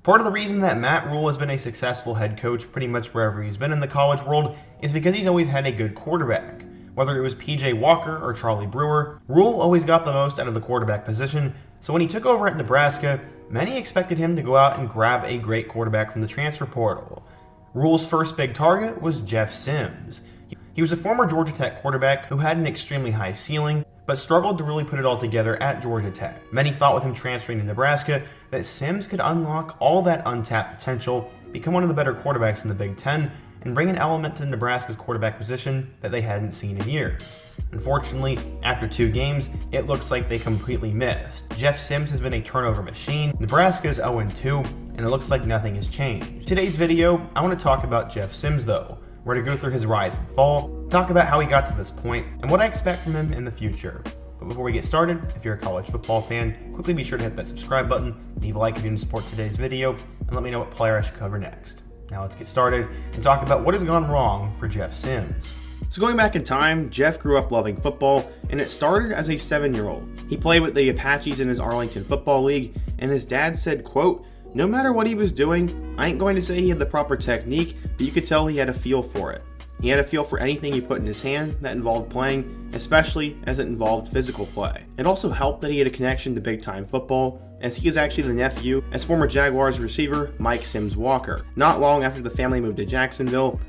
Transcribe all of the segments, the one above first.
Part of the reason that Matt Rule has been a successful head coach pretty much wherever he's been in the college world is because he's always had a good quarterback. Whether it was PJ Walker or Charlie Brewer, Rule always got the most out of the quarterback position, so when he took over at Nebraska, many expected him to go out and grab a great quarterback from the transfer portal. Rule's first big target was Jeff Sims. He was a former Georgia Tech quarterback who had an extremely high ceiling, but struggled to really put it all together at Georgia Tech. Many thought with him transferring to Nebraska that Sims could unlock all that untapped potential, become one of the better quarterbacks in the Big Ten, and bring an element to Nebraska's quarterback position that they hadn't seen in years. Unfortunately, after 2 games, it looks like they completely missed. Jeff Sims has been a turnover machine, Nebraska is 0-2, and it looks like nothing has changed. Today's video, I want to talk about Jeff Sims though. We're going to go through his rise and fall, talk about how he got to this point, and what I expect from him in the future. But before we get started, if you're a college football fan, quickly be sure to hit that subscribe button, leave a like if you want to support today's video, and let me know what player I should cover next. Now let's get started and talk about what has gone wrong for Jeff Sims. So going back in time, Jeff grew up loving football, and it started as a 7-year-old. He played with the Apaches in his Arlington Football League, and his dad said, quote, "No matter what he was doing, I ain't going to say he had the proper technique, but you could tell he had a feel for it. He had a feel for anything he put in his hand that involved playing, especially as it involved physical play. It also helped that he had a connection to big-time football, as he is actually the nephew as former Jaguars receiver Mike Sims Walker. Not long after the family moved to Jacksonville,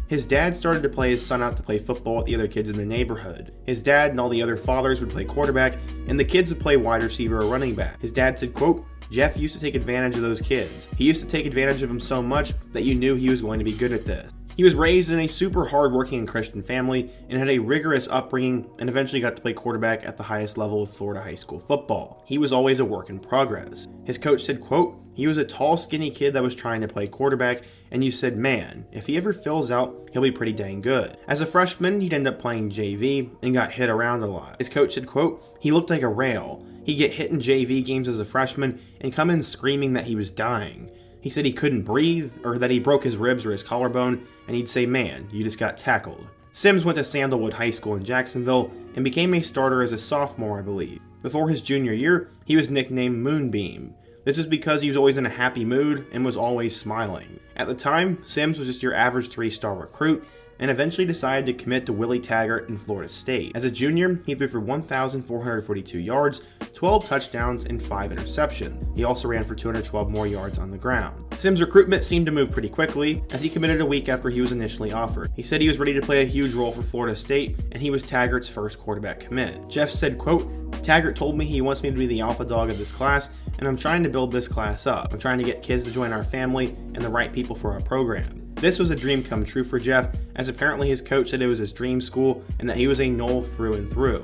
his dad started to play his son out to play football with the other kids in the neighborhood. His dad and all the other fathers would play quarterback, and the kids would play wide receiver or running back. His dad said, quote, "Jeff used to take advantage of those kids. He used to take advantage of them so much that you knew he was going to be good at this." He was raised in a super hard-working Christian family and had a rigorous upbringing and eventually got to play quarterback at the highest level of Florida high school football. He was always a work in progress. His coach said, quote, "He was a tall, skinny kid that was trying to play quarterback, and you said, man, if he ever fills out, he'll be pretty dang good." As a freshman, he'd end up playing JV and got hit around a lot. His coach said, quote, "He looked like a rail. He'd get hit in JV games as a freshman and come in screaming that he was dying. He said he couldn't breathe or that he broke his ribs or his collarbone, and he'd say, man, you just got tackled." Sims went to Sandalwood High School in Jacksonville and became a starter as a sophomore, I believe. Before his junior year, he was nicknamed Moonbeam. This was because he was always in a happy mood and was always smiling. At the time, Sims was just your average 3-star recruit, and eventually decided to commit to Willie Taggart in Florida State. As a junior, he threw for 1,442 yards, 12 touchdowns, and 5 interceptions. He also ran for 212 more yards on the ground. Sims' recruitment seemed to move pretty quickly, as he committed a week after he was initially offered. He said he was ready to play a huge role for Florida State, and he was Taggart's first quarterback commit. Jeff said, quote, "Taggart told me he wants me to be the alpha dog of this class, and I'm trying to build this class up. I'm trying to get kids to join our family and the right people for our program." This was a dream come true for Jeff, as apparently his coach said it was his dream school and that he was a Knoll through and through.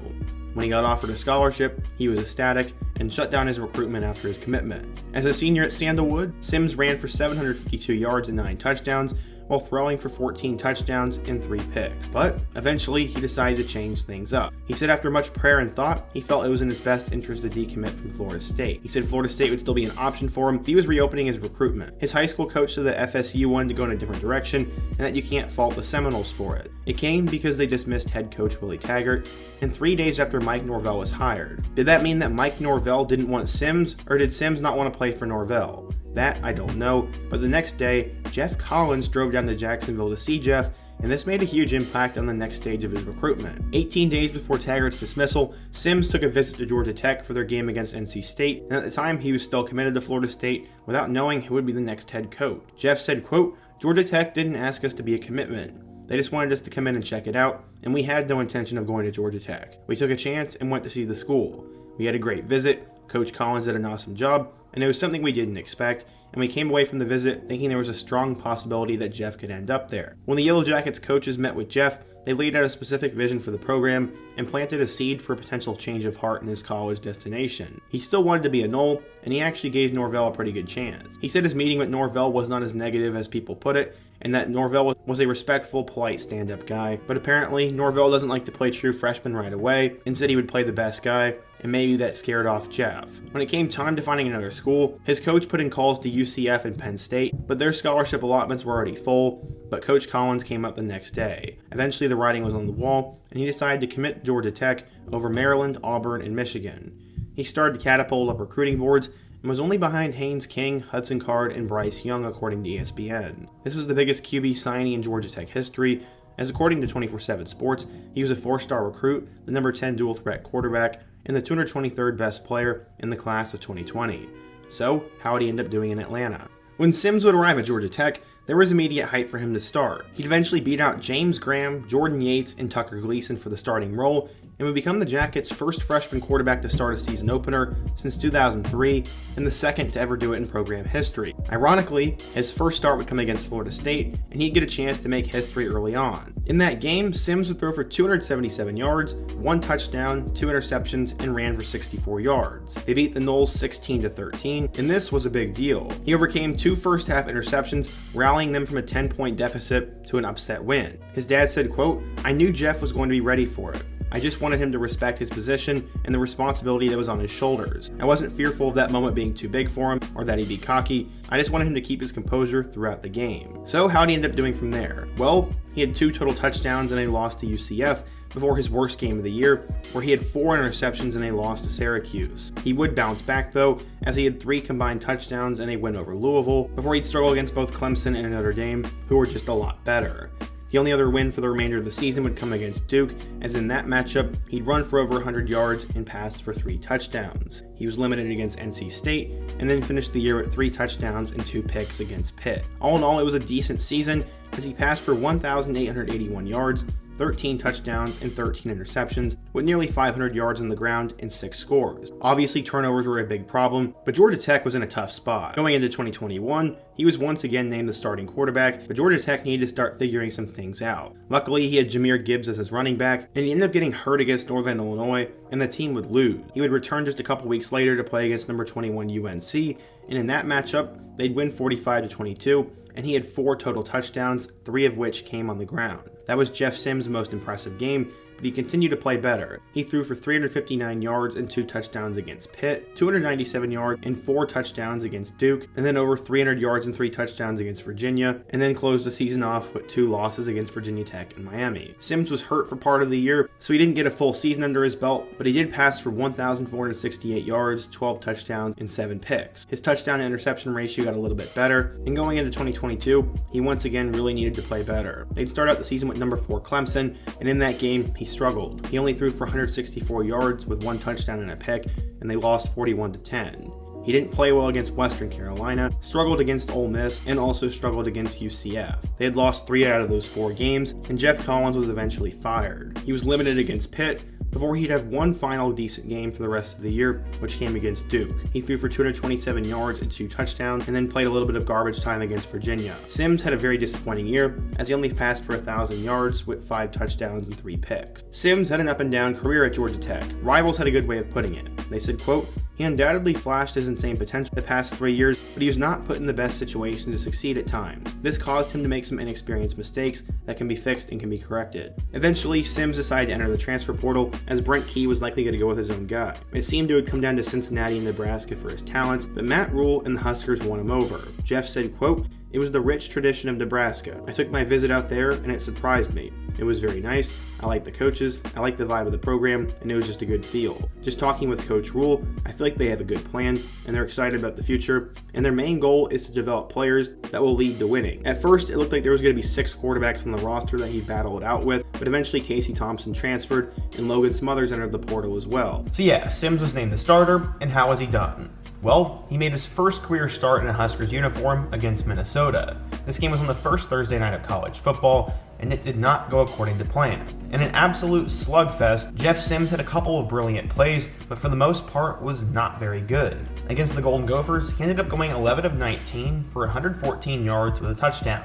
When he got offered a scholarship, he was ecstatic and shut down his recruitment after his commitment. As a senior at Sandalwood, Sims ran for 752 yards and 9 touchdowns, while throwing for 14 touchdowns and 3 picks. But eventually, he decided to change things up. He said after much prayer and thought, he felt it was in his best interest to decommit from Florida State. He said Florida State would still be an option for him, but he was reopening his recruitment. His high school coach said that FSU wanted to go in a different direction, and that you can't fault the Seminoles for it. It came because they dismissed head coach Willie Taggart, and 3 days after Mike Norvell was hired. Did that mean that Mike Norvell didn't want Sims, or did Sims not want to play for Norvell? That I don't know, but the next day, Jeff Collins drove down to Jacksonville to see Jeff, and this made a huge impact on the next stage of his recruitment. 18 days before Taggart's dismissal, Sims took a visit to Georgia Tech for their game against NC State, and at the time he was still committed to Florida State without knowing who would be the next head coach. Jeff said, quote, "Georgia Tech didn't ask us to be a commitment. They just wanted us to come in and check it out, and we had no intention of going to Georgia Tech. We took a chance and went to see the school. We had a great visit, Coach Collins did an awesome job, and it was something we didn't expect, and we came away from the visit thinking there was a strong possibility that Jeff could end up there." When the Yellow Jackets coaches met with Jeff, they laid out a specific vision for the program and planted a seed for a potential change of heart in his college destination. He still wanted to be a Knoll, and he actually gave Norvell a pretty good chance. He said his meeting with Norvell was not as negative as people put it, and that Norvell was a respectful, polite, stand-up guy. But apparently, Norvell doesn't like to play true freshman right away, and said he would play the best guy, and maybe that scared off Jeff. When it came time to finding another school, his coach put in calls to UCF and Penn State, but their scholarship allotments were already full, but Coach Collins came up the next day. Eventually, the writing was on the wall, and he decided to commit to Georgia Tech over Maryland, Auburn, and Michigan. He started to catapult up recruiting boards, and was only behind Haynes King, Hudson Card, and Bryce Young according to ESPN. This was the biggest QB signing in Georgia Tech history, as according to 24/7 Sports, he was a 4-star recruit, the number 10 dual threat quarterback, and the 223rd best player in the class of 2020. So, how would he end up doing in Atlanta? When Sims would arrive at Georgia Tech, there was immediate hype for him to start. He'd eventually beat out James Graham, Jordan Yates, and Tucker Gleason for the starting role, and would become the Jackets' first freshman quarterback to start a season opener since 2003, and the second to ever do it in program history. Ironically, his first start would come against Florida State, and he'd get a chance to make history early on. In that game, Sims would throw for 277 yards, 1 touchdown, 2 interceptions, and ran for 64 yards. They beat the Noles 16-13, and this was a big deal. He overcame 2 first-half interceptions, rallying them from a 10-point deficit to an upset win. His dad said, quote, "I knew Jeff was going to be ready for it. I just wanted him to respect his position and the responsibility that was on his shoulders. I wasn't fearful of that moment being too big for him or that he'd be cocky. I just wanted him to keep his composure throughout the game." So how'd he end up doing from there? Well, he had 2 total touchdowns and a loss to UCF before his worst game of the year, where he had 4 interceptions and a loss to Syracuse. He would bounce back though, as he had 3 combined touchdowns and a win over Louisville, before he'd struggle against both Clemson and Notre Dame, who were just a lot better. The only other win for the remainder of the season would come against Duke, as in that matchup, he'd run for over 100 yards and pass for 3 touchdowns. He was limited against NC State, and then finished the year with 3 touchdowns and 2 picks against Pitt. All in all, it was a decent season, as he passed for 1,881 yards, 13 touchdowns, and 13 interceptions, with nearly 500 yards on the ground and 6 scores. Obviously, turnovers were a big problem, but Georgia Tech was in a tough spot. Going into 2021, he was once again named the starting quarterback, but Georgia Tech needed to start figuring some things out. Luckily, he had Jahmyr Gibbs as his running back, and he ended up getting hurt against Northern Illinois, and the team would lose. He would return just a couple weeks later to play against number 21 UNC, and in that matchup, they'd win 45-22, and he had 4 total touchdowns, 3 of which came on the ground. That was Jeff Sims' most impressive game, but he continued to play better. He threw for 359 yards and 2 touchdowns against Pitt, 297 yards and 4 touchdowns against Duke, and then over 300 yards and 3 touchdowns against Virginia, and then closed the season off with 2 losses against Virginia Tech and Miami. Sims was hurt for part of the year, so he didn't get a full season under his belt, but he did pass for 1,468 yards, 12 touchdowns, and 7 picks. His touchdown to interception ratio got a little bit better, and going into 2022, he once again really needed to play better. They'd start out the season with number 4 Clemson, and in that game, he struggled. He only threw for 164 yards with 1 touchdown and a pick, and they lost 41-10. He didn't play well against Western Carolina, struggled against Ole Miss, and also struggled against UCF. They had lost 3 out of those 4 games, and Jeff Collins was eventually fired. He was limited against Pitt, before he'd have one final decent game for the rest of the year, which came against Duke. He threw for 227 yards and 2 touchdowns, and then played a little bit of garbage time against Virginia. Sims had a very disappointing year, as he only passed for 1,000 yards with 5 touchdowns and 3 picks. Sims had an up-and-down career at Georgia Tech. Rivals had a good way of putting it. They said, quote, "He undoubtedly flashed his insane potential the past 3 years, but he was not put in the best situation to succeed at times. This caused him to make some inexperienced mistakes that can be fixed and can be corrected." Eventually, Sims decided to enter the transfer portal, as Brent Key was likely going to go with his own guy. It seemed to have come down to Cincinnati and Nebraska for his talents, but Matt Rule and the Huskers won him over. Jeff said, quote, "It was the rich tradition of Nebraska. I took my visit out there and it surprised me. It was very nice. I liked the coaches, I liked the vibe of the program, and it was just a good feel. Just talking with Coach Rule, I feel like they have a good plan, and they're excited about the future, and their main goal is to develop players that will lead to winning." At first, it looked like there was going to be 6 quarterbacks on the roster that he battled it out with, but eventually Casey Thompson transferred, and Logan Smothers entered the portal as well. So yeah, Sims was named the starter, and how was he done? Well, he made his first career start in a Huskers uniform against Minnesota. This game was on the first Thursday night of college football, and it did not go according to plan. In an absolute slugfest, Jeff Sims had a couple of brilliant plays, but for the most part was not very good. Against the Golden Gophers, he ended up going 11 of 19 for 114 yards with a touchdown.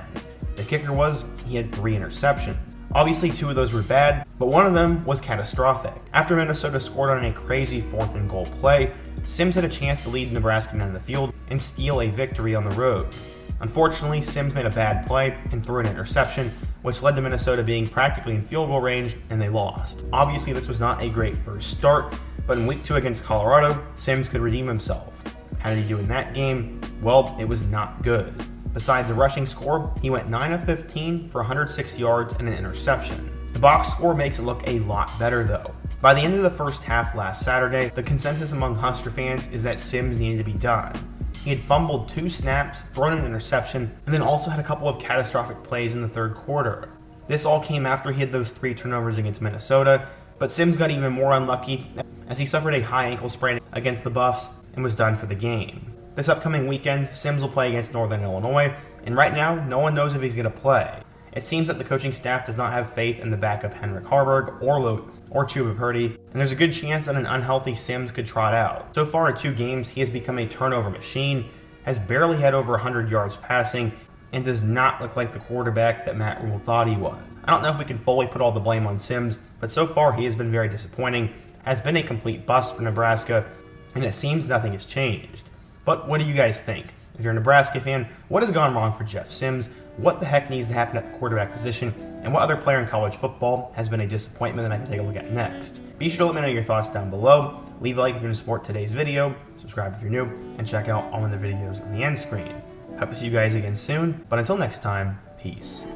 The kicker was he had 3 interceptions. Obviously, 2 of those were bad, but one of them was catastrophic. After Minnesota scored on a crazy 4th and goal play, Sims had a chance to lead Nebraska down the field and steal a victory on the road. Unfortunately, Sims made a bad play and threw an interception, which led to Minnesota being practically in field goal range, and they lost. Obviously, this was not a great first start, but in week 2 against Colorado, Sims could redeem himself. How did he do in that game? Well, it was not good. Besides a rushing score, he went 9 of 15 for 106 yards and an interception. The box score makes it look a lot better though. By the end of the first half last Saturday, the consensus among Husker fans is that Sims needed to be done. He had fumbled 2 snaps, thrown an interception, and then also had a couple of catastrophic plays in the third quarter. This all came after he had those 3 turnovers against Minnesota, but Sims got even more unlucky as he suffered a high ankle sprain against the Buffs and was done for the game. This upcoming weekend, Sims will play against Northern Illinois, and right now, no one knows if he's going to play. It seems that the coaching staff does not have faith in the backup Henrik Harburg or Chuba Purdy, and there's a good chance that an unhealthy Sims could trot out. So far in 2 games, he has become a turnover machine, has barely had over 100 yards passing, and does not look like the quarterback that Matt Rule thought he was. I don't know if we can fully put all the blame on Sims, but so far he has been very disappointing, has been a complete bust for Nebraska, and it seems nothing has changed. But what do you guys think? If you're a Nebraska fan, what has gone wrong for Jeff Sims? What the heck needs to happen at the quarterback position? And what other player in college football has been a disappointment that I can take a look at next? Be sure to let me know your thoughts down below. Leave a like if you're going to support today's video, subscribe if you're new, and check out all of the videos on the end screen. Hope to see you guys again soon, but until next time, peace.